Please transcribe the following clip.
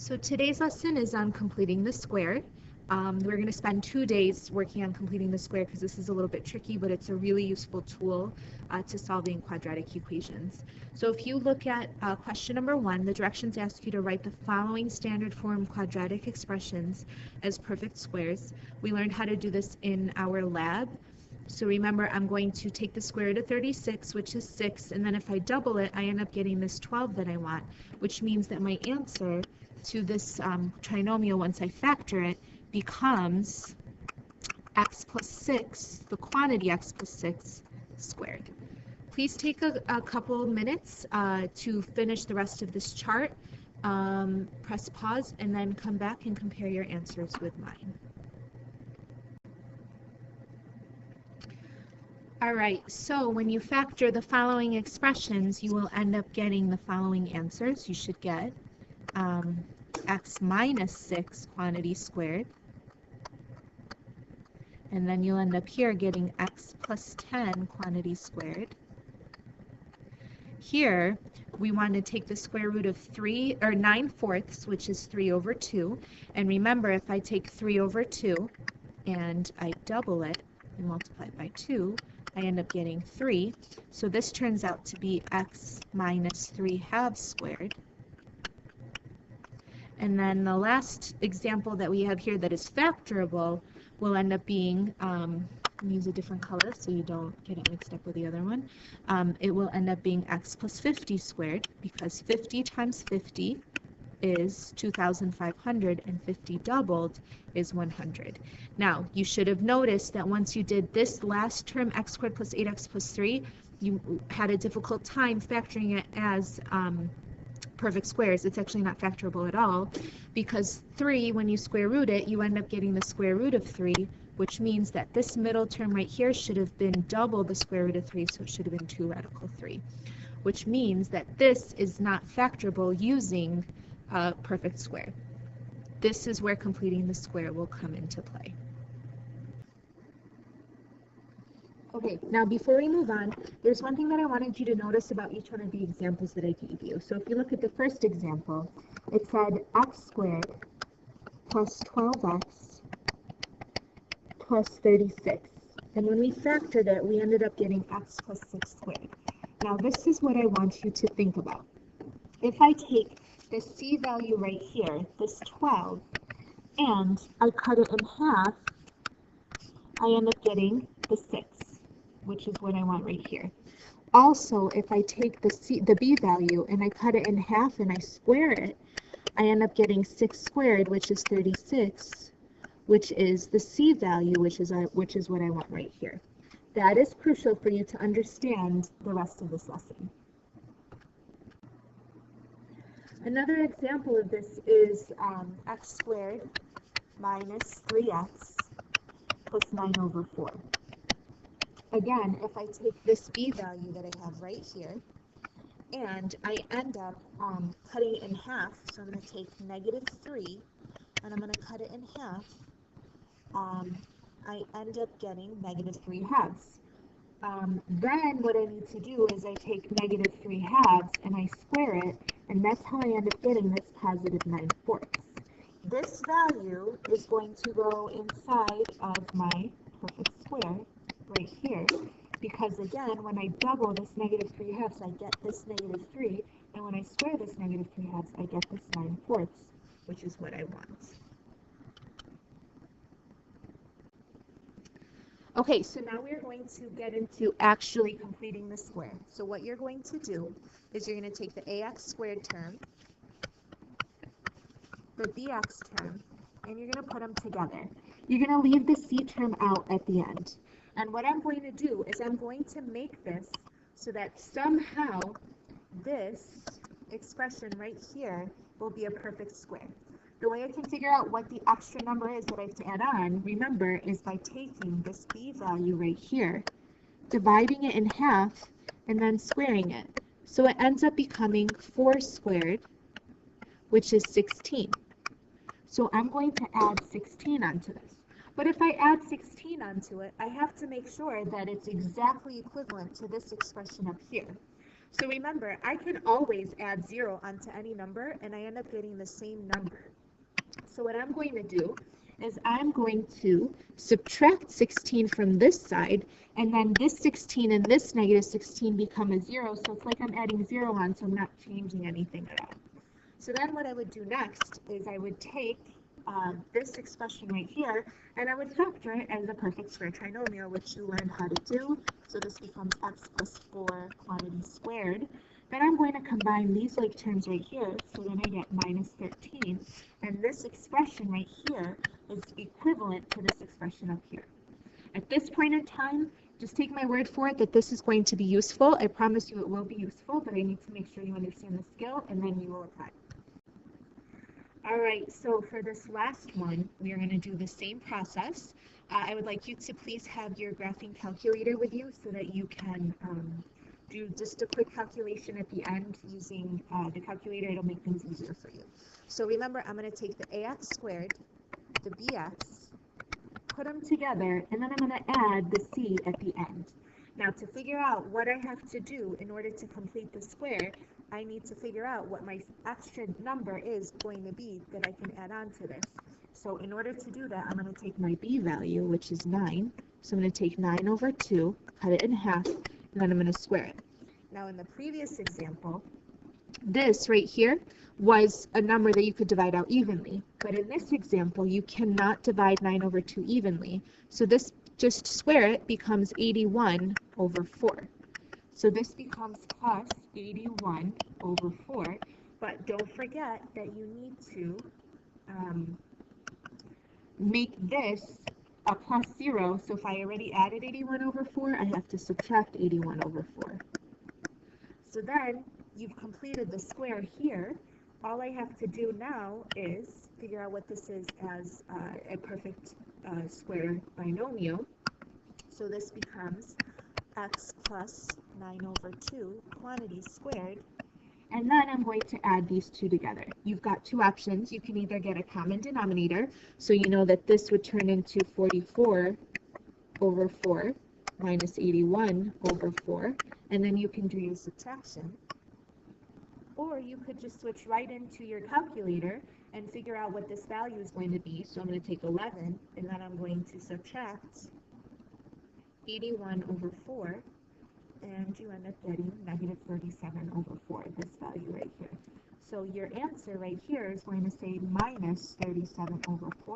So today's lesson is on completing the square. We're going to spend 2 days working on completing the square because this is a little bit tricky, but it's a really useful tool to solving quadratic equations. So if you look at question number 1, the directions ask you to write the following standard form quadratic expressions as perfect squares. We learned how to do this in our lab. So remember, I'm going to take the square root of 36, which is 6, and then if I double it, I end up getting this 12 that I want, which means that my answer to this trinomial, once I factor it, becomes x plus 6, the quantity x plus 6 squared. Please take a couple minutes to finish the rest of this chart. Press pause and then come back and compare your answers with mine. All right, so when you factor the following expressions, you will end up getting the following answers. You should get x minus 6 quantity squared, and then you'll end up here getting x plus 10 quantity squared. Here, we want to take the square root of 9/4, which is 3 over 2. And remember, if I take 3 over 2 and I double it and multiply it by 2, I end up getting 3. So this turns out to be x minus 3/2 squared. And then the last example that we have here that is factorable will end up being, use a different color so you don't get it mixed up with the other one. It will end up being x plus 50 squared, because 50 times 50 is 2,500, and 50 doubled is 100. Now, you should have noticed that once you did this last term, x squared plus 8x plus 3, you had a difficult time factoring it as perfect squares. It's actually not factorable at all, because 3, when you square root it, you end up getting the square root of 3, which means that this middle term right here should have been double the square root of 3, so it should have been 2 radical 3, which means that this is not factorable using a perfect square. This is where completing the square will come into play. Okay, now before we move on, there's one thing that I wanted you to notice about each one of the examples that I gave you. So if you look at the first example, it said x squared plus 12x plus 36. And when we factored it, we ended up getting x plus 6 squared. Now this is what I want you to think about. If I take this c value right here, this 12, and I cut it in half, I end up getting the 6, which is what I want right here. Also, if I take the b value and I cut it in half and I square it, I end up getting 6 squared, which is 36, which is the c value, which is what I want right here. That is crucial for you to understand the rest of this lesson. Another example of this is x squared minus 3x plus 9 over 4. Again, if I take this b value that I have right here, and I end up cutting it in half, so I'm going to take negative 3, and I'm going to cut it in half, I end up getting negative 3/2. Then what I need to do is I take negative 3/2 and I square it, and that's how I end up getting this positive 9/4. This value is going to go inside of my perfect square right here, because again, when I double this negative 3/2, I get this negative 3, and when I square this negative 3/2, I get this 9/4, which is what I want. Okay, so now we're going to get into actually completing the square. So what you're going to do is you're going to take the ax squared term, the bx term, and you're going to put them together. You're going to leave the c term out at the end. And what I'm going to do is I'm going to make this so that somehow this expression right here will be a perfect square. The way I can figure out what the extra number is that I have to add on, remember, is by taking this b value right here, dividing it in half, and then squaring it. So it ends up becoming 4 squared, which is 16. So I'm going to add 16 onto this. But if I add 16 onto it, I have to make sure that it's exactly equivalent to this expression up here. So remember, I can always add 0 onto any number, and I end up getting the same number. So what I'm going to do is I'm going to subtract 16 from this side, and then this 16 and this negative 16 become a 0, so it's like I'm adding 0 on, so I'm not changing anything at all. So then what I would do next is I would take this expression right here, and I would factor it as a perfect square trinomial, which you learned how to do. So this becomes x plus 4 quantity squared. Then I'm going to combine these like terms right here, so then I get minus 13. And this expression right here is equivalent to this expression up here. At this point in time, just take my word for it that this is going to be useful. I promise you it will be useful, but I need to make sure you understand the skill, and then you will apply. All right, so for this last one, we are going to do the same process. I would like you to please have your graphing calculator with you so that you can do just a quick calculation at the end using the calculator. It'll make things easier for you. So remember, I'm going to take the ax squared, the bx, put them together, and then I'm going to add the c at the end. Now, to figure out what I have to do in order to complete the square, I need to figure out what my extra number is going to be that I can add on to this. So in order to do that, I'm going to take my b value, which is 9. So I'm going to take 9 over 2, cut it in half, and then I'm going to square it. Now, in the previous example, this right here was a number that you could divide out evenly. But in this example, you cannot divide 9 over 2 evenly. So this, just square it, becomes 81 over 4. So this becomes plus 81 over 4. But don't forget that you need to make this a plus 0. So if I already added 81 over 4, I have to subtract 81 over 4. So then you've completed the square here. All I have to do now is figure out what this is as a perfect square binomial. So this becomes x plus 9 over 2 quantity squared. And then I'm going to add these two together. You've got two options. You can either get a common denominator, so you know that this would turn into 44 over 4 minus 81 over 4, and then you can do your subtraction. Or you could just switch right into your calculator and figure out what this value is going to be. So I'm going to take 11, and then I'm going to subtract 81 over 4, and you end up getting negative 37 over 4, this value right here. So your answer right here is going to say minus 37 over 4.